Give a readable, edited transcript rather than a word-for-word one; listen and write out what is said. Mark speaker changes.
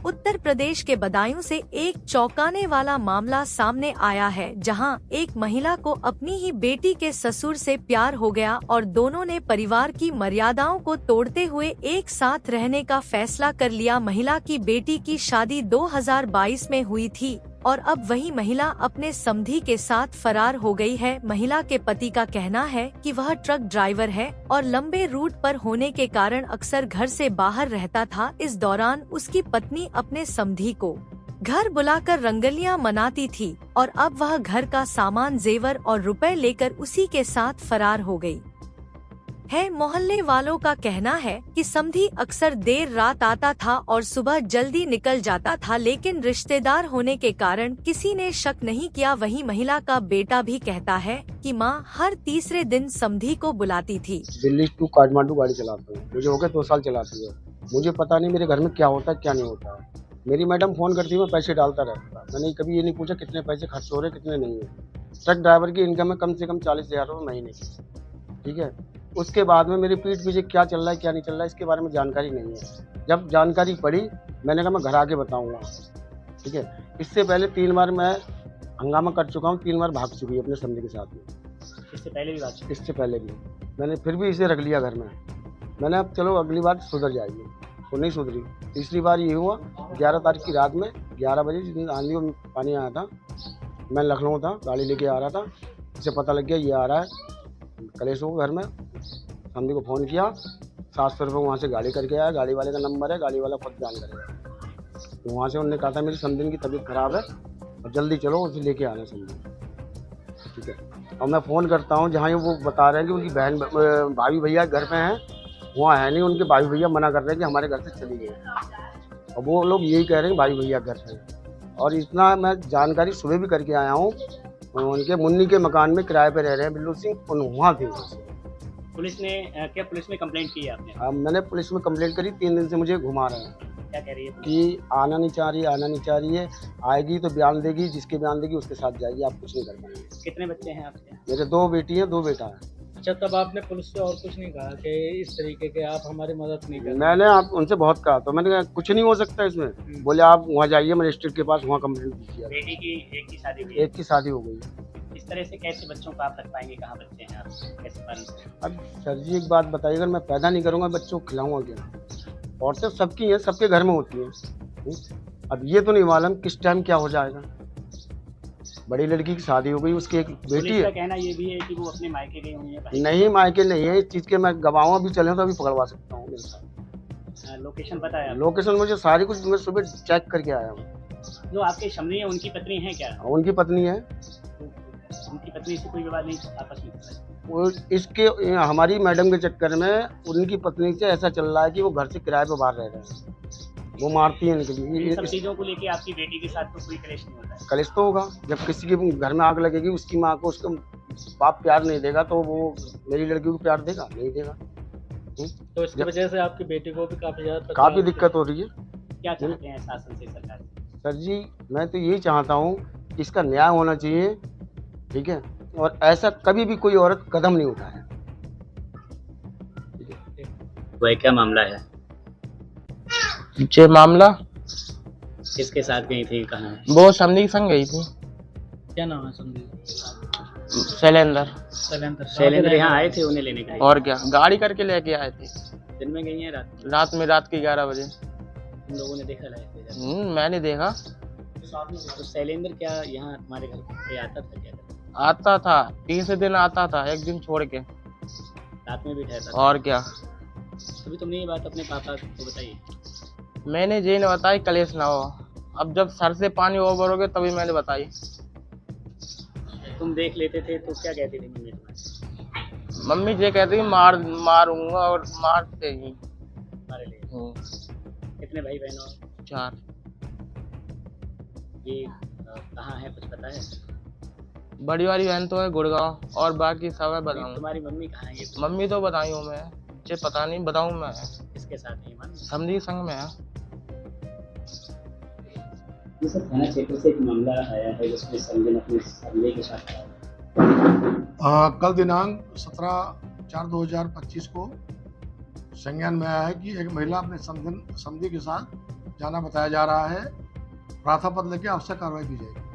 Speaker 1: उत्तर प्रदेश के बदायूं से एक चौंकाने वाला मामला सामने आया है, जहां एक महिला को अपनी ही बेटी के ससुर से प्यार हो गया और दोनों ने परिवार की मर्यादाओं को तोड़ते हुए एक साथ रहने का फैसला कर लिया। महिला की बेटी की शादी 2022 में हुई थी और अब वही महिला अपने समधी के साथ फरार हो गई है। महिला के पति का कहना है कि वह ट्रक ड्राइवर है और लंबे रूट पर होने के कारण अक्सर घर से बाहर रहता था। इस दौरान उसकी पत्नी अपने समधी को घर बुलाकर रंगलियां मनाती थी और अब वह घर का सामान, जेवर और रुपए लेकर उसी के साथ फरार हो गई है। मोहल्ले वालों का कहना है कि समधी अक्सर देर रात आता था और सुबह जल्दी निकल जाता था, लेकिन रिश्तेदार होने के कारण किसी ने शक नहीं किया। वहीं महिला का बेटा भी कहता है कि मां हर तीसरे दिन समधी को बुलाती थी।
Speaker 2: दिल्ली टू काठमांडू गाड़ी चलाता हूँ, मुझे हो गए 2 साल चलाती है। मुझे पता नहीं मेरे घर में क्या होता है क्या नहीं होता है। मेरी मैडम फोन करती है, मैं पैसे डालता रहता था। मैंने कभी ये नहीं पूछा कितने पैसे खर्च हो रहे कितने नहीं है। ट्रक ड्राइवर की इनकम है कम से कम 40,000 रुपये महीने की, ठीक है। उसके बाद में मेरी पीठ पीछे क्या चल रहा है क्या नहीं चल रहा है इसके बारे में जानकारी नहीं है। जब जानकारी पड़ी मैंने कहा मैं घर आके बताऊंगा, ठीक है। इससे पहले 3 बार मैं हंगामा कर चुका हूँ, 3 बार भाग चुकी है अपने समधी के साथ में।
Speaker 3: इससे पहले भी बात?
Speaker 2: इससे पहले भी मैंने फिर भी इसे रख लिया घर में। मैंने अब चलो अगली बार सुधर जाएगी, वो नहीं सुधरी। तीसरी बार ये हुआ 11 तारीख की रात में 11 बजे, जिस दिन आंधी और पानी आया था। मैं लखनऊ था, गाड़ी लेके आ रहा था। इसे पता लग गया ये आ रहा है कलेश हो घर में। समधी को फ़ोन किया, 700 रुपये वहाँ से गाड़ी करके आया। गाड़ी वाले का नंबर है, गाड़ी वाला खुद जान करेगा। तो वहाँ से उन्होंने कहा था मेरी समधी की तबीयत ख़राब है और जल्दी चलो उसे लेके आना समधी, ठीक है। और मैं फ़ोन करता हूँ जहाँ वो बता रहे हैं कि उनकी बहन भाभी भैया घर पे हैं, वहाँ है नहीं। उनके भाई भैया मना कर रहे हैं कि हमारे घर से चली गई और वो लोग यही कह रहे हैं भाई भैया घर पे। और इतना मैं जानकारी सुबह भी करके आया हूँ, उनके मुन्नी के मकान में किराए पे रह रहे हैं बिल्लू सिंह, वहाँ थे।
Speaker 3: पुलिस ने क्या पुलिस में कंप्लेंट की है आपने?
Speaker 2: मैंने पुलिस में कंप्लेंट करी, 3 दिन से मुझे घुमा रहे हैं।
Speaker 3: क्या कह रही है
Speaker 2: कि आना नहीं चाह रही है, आएगी तो बयान देगी, जिसके बयान देगी उसके साथ जाएगी, आप कुछ नहीं कर पाएंगे।
Speaker 3: कितने बच्चे हैं आपके?
Speaker 2: मेरे 2 बेटी हैं 2 बेटा है।
Speaker 4: अच्छा, तब आपने पुलिस से और कुछ नहीं कहा कि इस तरीके के आप हमारी मदद नहीं कर?
Speaker 2: मैंने आप उनसे बहुत कहा, तो मैंने कहा कुछ नहीं हो सकता इसमें। बोले आप वहाँ जाइए मजिस्ट्रेट के पास, वहाँ कंप्लेंट कीजिए।
Speaker 3: बेटी की एक की शादी हुई?
Speaker 2: एक की शादी हो गई।
Speaker 3: इस तरह से कैसे बच्चों को आप रख पाएंगे? कहाँ बच्चे हैं आप, कैसे पालेंगे?
Speaker 2: अब सर जी एक बात बताइए, अगर मैं पैदा नहीं करूँगा बच्चों को खिलाऊंगा क्या? औरतें सबकी हैं, सबके घर में होती हैं। अब ये तो नहीं मालूम किस टाइम क्या हो जाएगा। बड़ी लड़की की शादी हो गई, उसकी एक बेटी है।
Speaker 3: कहना ये भी है कि वो अपने मायके गई हुई है।
Speaker 2: नहीं, मायके नहीं है, इस चीज़ के मैं गवाह भी चले तो अभी पकड़वा सकता हूँ मेरे साथ।
Speaker 3: लोकेशन पता है?
Speaker 2: लोकेशन मुझे सारी कुछ मैं सुबह चेक करके आया हूँ।
Speaker 3: जो आपके समधी है उनकी पत्नी है क्या?
Speaker 2: उनकी पत्नी है।
Speaker 3: उनकी पत्नी से कोई विवाद नहीं आपस में?
Speaker 2: वो इसके हमारी मैडम के चक्कर में उनकी पत्नी से ऐसा चल रहा है कि वो घर से किराए पर बाहर रह रहे हैं, वो मारती है इनके लिए।
Speaker 3: इन सब चीज़ों को लेके आपकी बेटी के साथ तो कोई कलेश नहीं होता है?
Speaker 2: कलेश तो होगा, जब किसी के घर में आग लगेगी, उसकी माँ को उसका बाप प्यार नहीं देगा तो वो मेरी लड़की को प्यार देगा? नहीं देगा।
Speaker 4: तो इसकी वजह से आपकी बेटी को भी
Speaker 2: काफ़ी दिक्कत हो रही है।
Speaker 3: क्या चाहते हैं शासन से, सरकार से?
Speaker 2: सर जी मैं तो यही चाहता हूँ कि इसका न्याय होना चाहिए, ठीक है। और ऐसा कभी भी कोई औरत कदम नहीं उठाए।
Speaker 3: वह क्या मामला है?
Speaker 5: ये मामला
Speaker 3: किसके साथ गई थी, कहाँ है?
Speaker 5: वो समधी के संग गई थी।
Speaker 4: क्या नाम है समधी?
Speaker 3: शैलेंद्र यहाँ आए थे उन्हें लेने के लिए?
Speaker 5: और क्या, गाड़ी करके लेके आए थे।
Speaker 3: दिन में गई है
Speaker 5: रात में, रात के 11 बजे।
Speaker 3: तुम लोगों ने देखा? लाए
Speaker 5: मैंने देखा।
Speaker 3: तो शैलेंद्र क्या यहाँ तुम्हारे घर पे आता था? क्या
Speaker 5: आता था, 3 दिन आता था, एक दिन छोड़ के।
Speaker 3: रात में भी ठहरता था?
Speaker 5: और क्या।
Speaker 3: अभी तुमने ये बात अपने पापा को बताई?
Speaker 5: मैंने ये नहीं बताई कलेश ना हो। अब जब सर से पानी ओवर हो गया तभी मैंने बताई।
Speaker 3: तुम देख लेते थे तो क्या कहती थी मम्मी तुम्हारी?
Speaker 5: मम्मी ये कहती मारूंगा और मारते ही।
Speaker 3: मारे ले? कितने भाई बहन हो?
Speaker 5: 4।
Speaker 3: ये कहाँ है कुछ पता है?
Speaker 5: बड़ी वाली बहन तो है गुड़गांव और बाकी सब है बताऊँ।
Speaker 3: तुम्हारी मम्मी कहाँ है?
Speaker 5: मम्मी तो बताई हूँ मैं, मुझे पता नहीं बताऊँ मैं।
Speaker 3: किसके साथ है?
Speaker 5: समधी संग में है।
Speaker 3: थाना क्षेत्र से एक मामला आया है जिसमें संजय अपने समधी के साथ
Speaker 6: कल दिनांक 17/4/2025 को संज्ञान में आया है कि एक महिला अपने समधी के साथ जाना बताया जा रहा है। प्रार्थना पत्र लेके आवश्यक कार्रवाई की जाएगी।